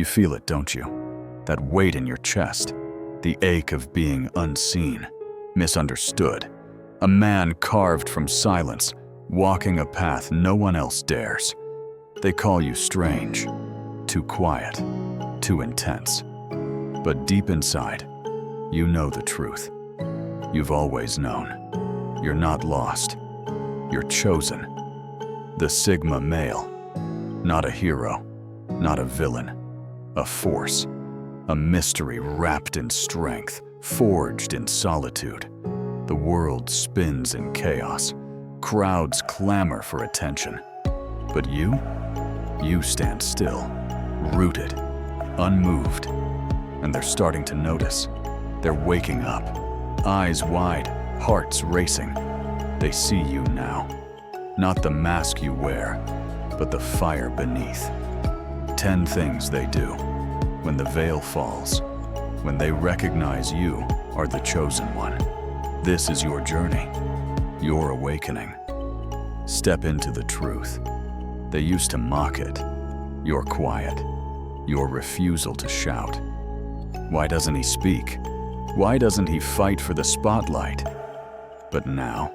You feel it, don't you? That weight in your chest, the ache of being unseen, misunderstood. A man carved from silence, walking a path no one else dares. They call you strange, too quiet, too intense. But deep inside, you know the truth. You've always known. You're not lost. You're chosen. The Sigma male. Not a hero, not a villain. A force. A mystery wrapped in strength, forged in solitude. The world spins in chaos. Crowds clamor for attention. But you stand still, rooted, unmoved. And they're starting to notice. They're waking up, eyes wide, hearts racing. They see you now. Not the mask you wear, but the fire beneath. 10 things they do when the veil falls, when they recognize you are the chosen one. This is your journey, your awakening. Step into the truth. They used to mock it. Your quiet, your refusal to shout. Why doesn't he speak? Why doesn't he fight for the spotlight? But now,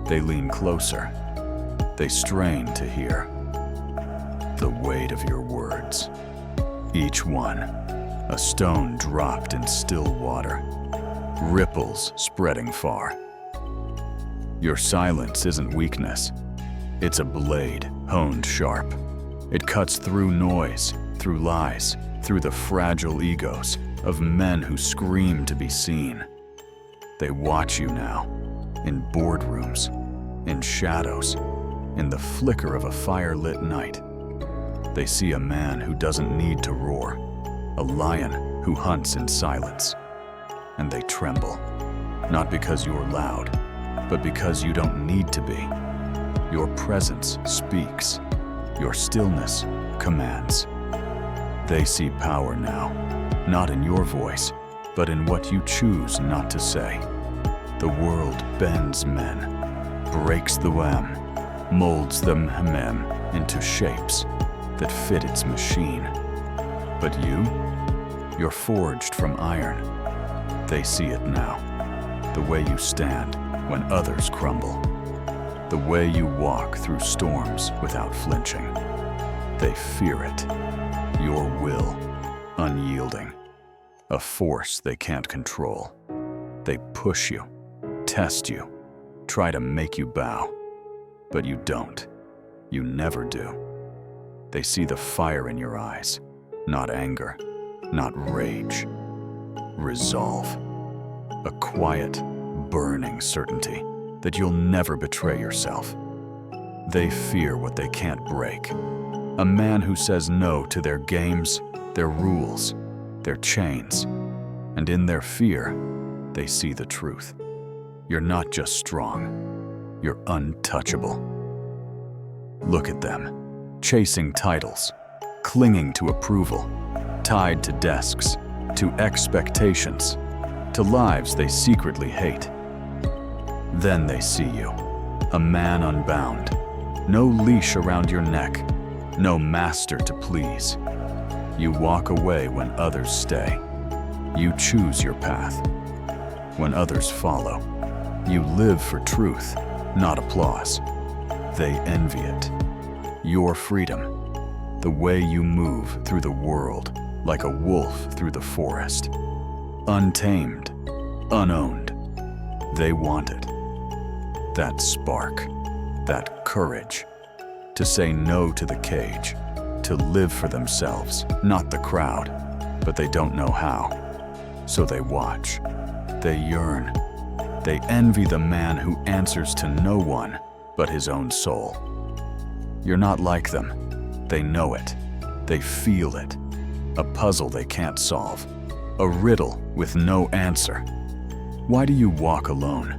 they lean closer. They strain to hear the weight of your words. Each one, a stone dropped in still water, ripples spreading far. Your silence isn't weakness. It's a blade honed sharp. It cuts through noise, through lies, through the fragile egos of men who scream to be seen. They watch you now, in boardrooms, in shadows, in the flicker of a fire-lit night. They see a man who doesn't need to roar, a lion who hunts in silence. And they tremble, not because you're loud, but because you don't need to be. Your presence speaks, your stillness commands. They see power now, not in your voice, but in what you choose not to say. The world bends men, breaks the wham, molds them into shapes that fit its machine. But you're forged from iron. They see it now, the way you stand when others crumble, the way you walk through storms without flinching. They fear it, your will, unyielding, a force they can't control. They push you, test you, try to make you bow, but you don't. You never do. They see the fire in your eyes, not anger, not rage. Resolve, a quiet, burning certainty that you'll never betray yourself. They fear what they can't break. A man who says no to their games, their rules, their chains. And in their fear, they see the truth. You're not just strong, you're untouchable. Look at them, chasing titles, clinging to approval, tied to desks, to expectations, to lives they secretly hate. Then they see you, a man unbound, no leash around your neck, no master to please. You walk away when others stay. You choose your path. When others follow, you live for truth, not applause. They envy it. Your freedom, the way you move through the world like a wolf through the forest. Untamed, unowned. They want it. That spark, that courage, to say no to the cage, to live for themselves, not the crowd, but they don't know how. So they watch, they yearn, they envy the man who answers to no one but his own soul. You're not like them. They know it. They feel it. A puzzle they can't solve. A riddle with no answer. Why do you walk alone?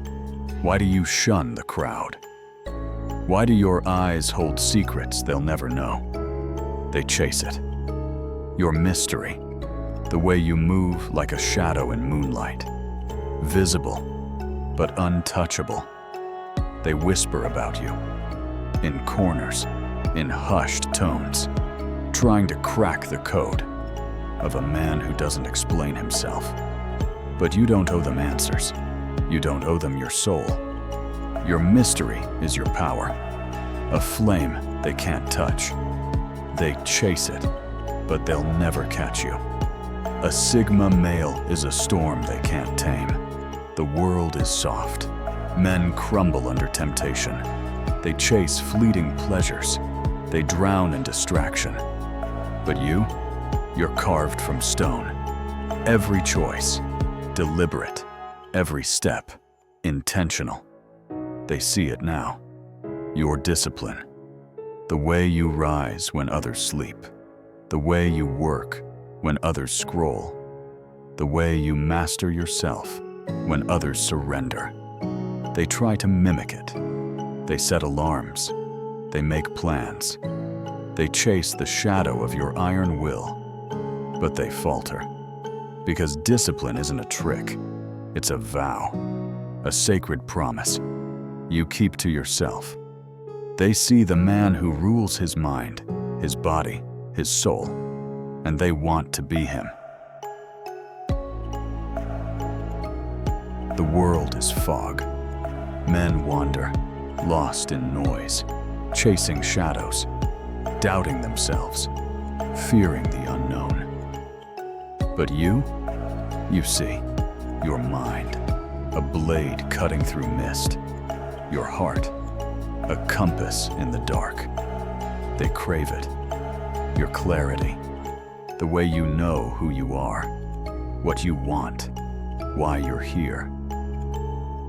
Why do you shun the crowd? Why do your eyes hold secrets they'll never know? They chase it. Your mystery, the way you move like a shadow in moonlight. Visible, but untouchable. They whisper about you, in corners, in hushed tones, trying to crack the code. of a man who doesn't explain himself. But you don't owe them answers. You don't owe them your soul. Your mystery is your power. A flame they can't touch. They chase it, but they'll never catch you. A Sigma male is a storm they can't tame. The world is soft. Men crumble under temptation. They chase fleeting pleasures. They drown in distraction. But you're carved from stone. Every choice, deliberate. Every step, intentional. They see it now. Your discipline. The way you rise when others sleep. The way you work when others scroll. The way you master yourself when others surrender. They try to mimic it. They set alarms. They make plans. They chase the shadow of your iron will, but they falter. Because discipline isn't a trick, it's a vow, a sacred promise you keep to yourself. They see the man who rules his mind, his body, his soul, and they want to be him. The world is fog. Men wander, lost in noise, chasing shadows, doubting themselves, fearing the unknown. But you see, your mind, a blade cutting through mist, your heart, a compass in the dark. They crave it, your clarity, the way you know who you are, what you want, why you're here.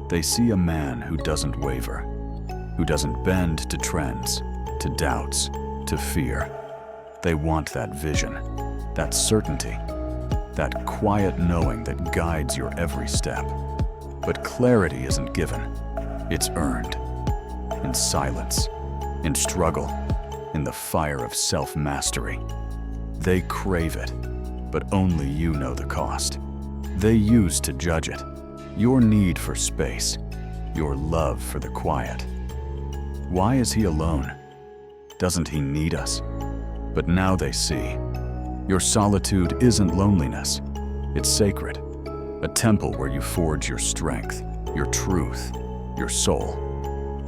They see a man who doesn't waver, who doesn't bend to trends, to doubts, to fear. They want that vision, that certainty, that quiet knowing that guides your every step. But clarity isn't given, it's earned. In silence, in struggle, in the fire of self-mastery. They crave it, but only you know the cost. They use to judge it, your need for space, your love for the quiet. Why is he alone? Doesn't he need us? But now they see. Your solitude isn't loneliness. It's sacred. A temple where you forge your strength, your truth, your soul.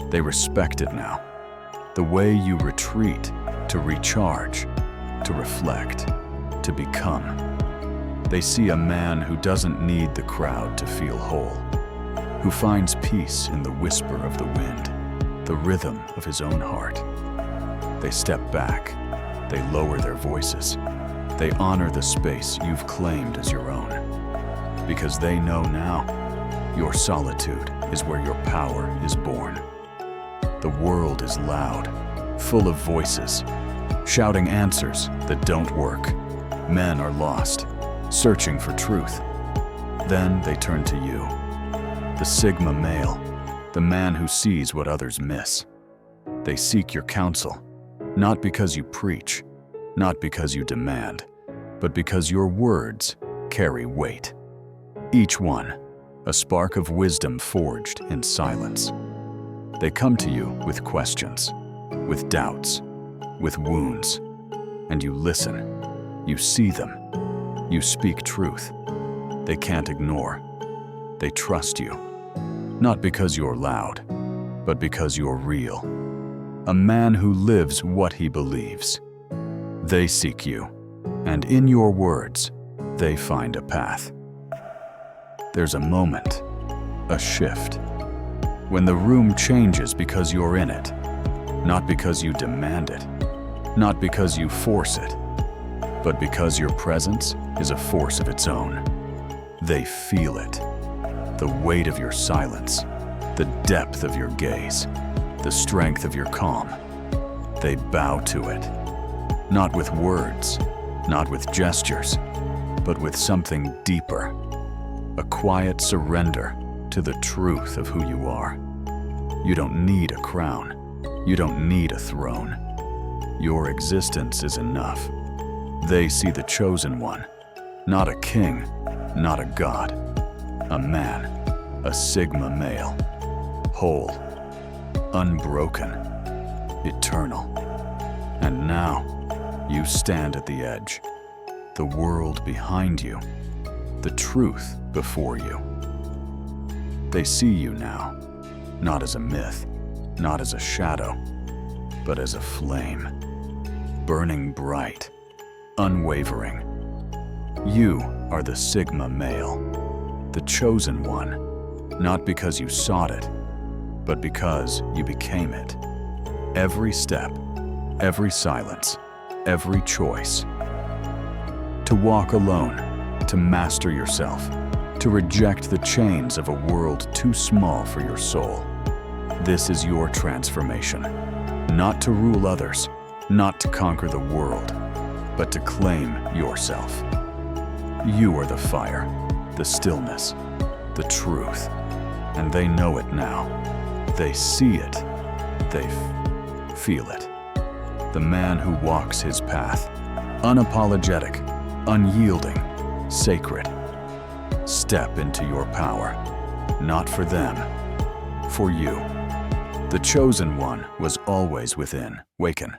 They respect it now. The way you retreat to recharge, to reflect, to become. They see a man who doesn't need the crowd to feel whole, who finds peace in the whisper of the wind, the rhythm of his own heart. They step back. They lower their voices. They honor the space you've claimed as your own. Because they know now, your solitude is where your power is born. The world is loud, full of voices, shouting answers that don't work. Men are lost, searching for truth. Then they turn to you, the Sigma male, the man who sees what others miss. They seek your counsel, not because you preach, not because you demand, but because your words carry weight. Each one, a spark of wisdom forged in silence. They come to you with questions, with doubts, with wounds, and you listen. You see them. You speak truth. They can't ignore. They trust you, not because you're loud, but because you're real. A man who lives what he believes. They seek you, and in your words, they find a path. There's a moment, a shift, when the room changes because you're in it, not because you demand it, not because you force it, but because your presence is a force of its own. They feel it, the weight of your silence, the depth of your gaze, the strength of your calm. They bow to it, not with words, not with gestures, but with something deeper, a quiet surrender to the truth of who you are. You don't need a crown. You don't need a throne. Your existence is enough. They see the chosen one, not a king, not a god, a man, a Sigma male, whole, unbroken, eternal. And now, you stand at the edge, the world behind you, the truth before you. They see you now, not as a myth, not as a shadow, but as a flame, burning bright, unwavering. You are the Sigma male, the chosen one, not because you sought it, but because you became it. Every step, every silence, every choice. To walk alone, to master yourself, to reject the chains of a world too small for your soul. This is your transformation, not to rule others, not to conquer the world, but to claim yourself. You are the fire, the stillness, the truth, and they know it now. They see it, they feel it. The man who walks his path, unapologetic, unyielding, sacred. Step into your power, not for them, for you. The chosen one was always within. Waken.